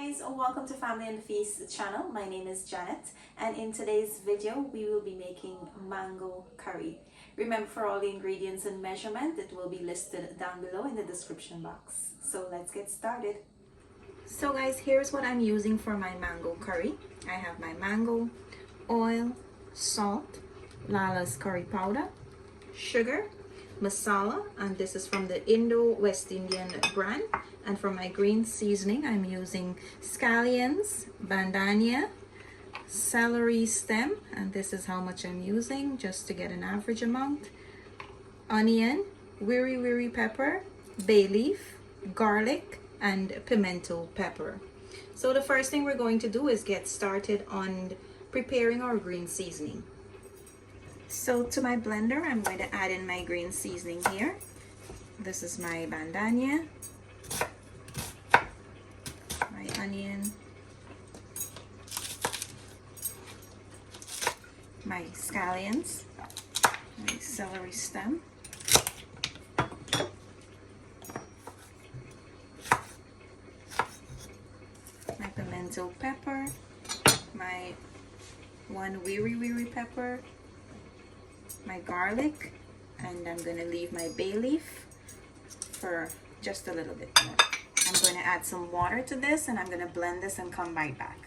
guys, welcome to Family and Feast channel. My name is Janet, and in today's video we will be making mango curry. Remember, for all the ingredients and measurement, it will be listed down below in the description box. So let's get started. So guys, here's what I'm using for my mango curry. I have my mango, oil, salt, Lala's curry powder, sugar, masala, and this is from the Indo-West Indian brand. And for my green seasoning, I'm using scallions, bandania, celery stem, and this is how much I'm using just to get an average amount, onion, wiri pepper, bay leaf, garlic, and pimento pepper. So the first thing we're going to do is get started on preparing our green seasoning. So to my blender, I'm going to add in my green seasoning here. This is my bandania, my onion, my scallions, my celery stem, my pimento pepper, my one wiri pepper, my garlic, and I'm going to leave my bay leaf for just a little bit more. I'm going to add some water to this, and I'm going to blend this and come right back.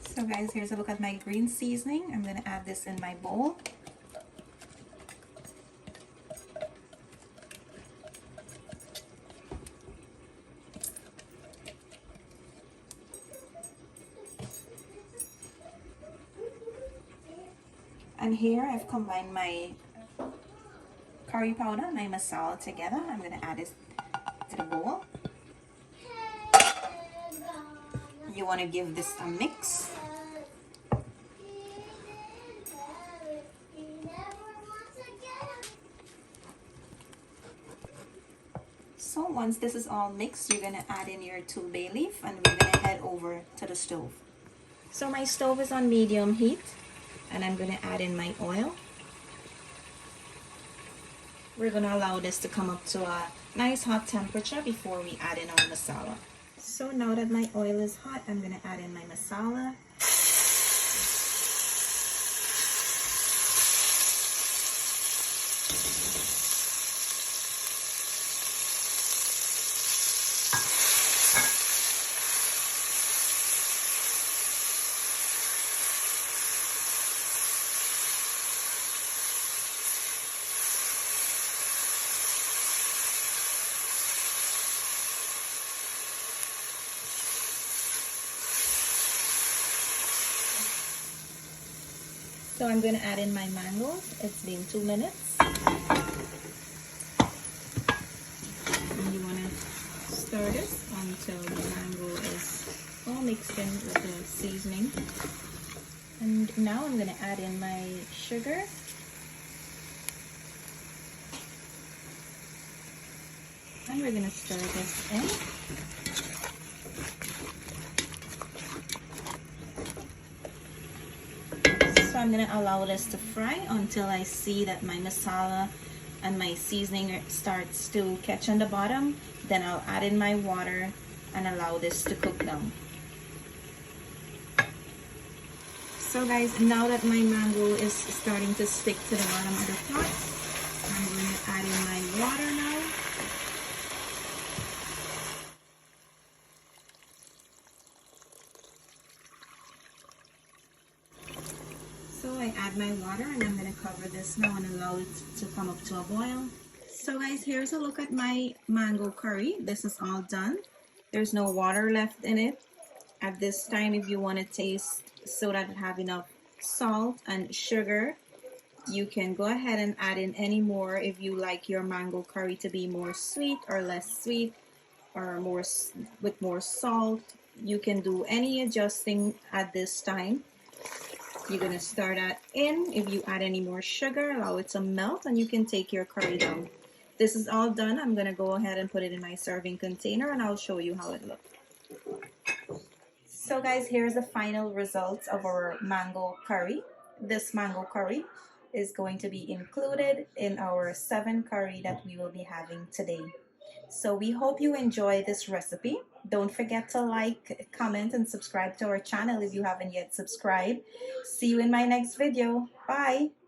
So guys, here's a look at my green seasoning. I'm going to add this in my bowl. And here I've combined my curry powder and my masala together. I'm going to add it to the bowl. You want to give this a mix. So once this is all mixed, you're going to add in your 2 bay leaf, and we're going to head over to the stove. So my stove is on medium heat, and I'm going to add in my oil. We're going to allow this to come up to a nice hot temperature before we add in our masala. So now that my oil is hot, I'm going to add in my masala. So I'm going to add in my mangoes. It's been 2 minutes. And you want to stir this until the mango is all mixed in with the seasoning. And now I'm going to add in my sugar. And we're going to stir this in. So I'm going to allow this to fry until I see that my masala and my seasoning starts to catch on the bottom. Then I'll add in my water and allow this to cook down. So guys, now that my mango is starting to stick to the bottom of the pot, I'm going to add in my water now. So I add my water, and I'm going to cover this now and allow it to come up to a boil. So guys, here's a look at my mango curry. This is all done. There's no water left in it. At this time, if you want to taste so that it have enough salt and sugar, you can go ahead and add in any more. If you like your mango curry to be more sweet or less sweet, or more with more salt, you can do any adjusting at this time. You're going to stir that in. If you add any more sugar, allow it to melt, and you can take your curry down. This is all done. I'm going to go ahead and put it in my serving container, and I'll show you how it looks. So guys, here's the final results of our mango curry. This mango curry is going to be included in our 7 curry that we will be having today. So we hope you enjoy this recipe. Don't forget to like, comment, and subscribe to our channel if you haven't yet subscribed. See you in my next video. Bye!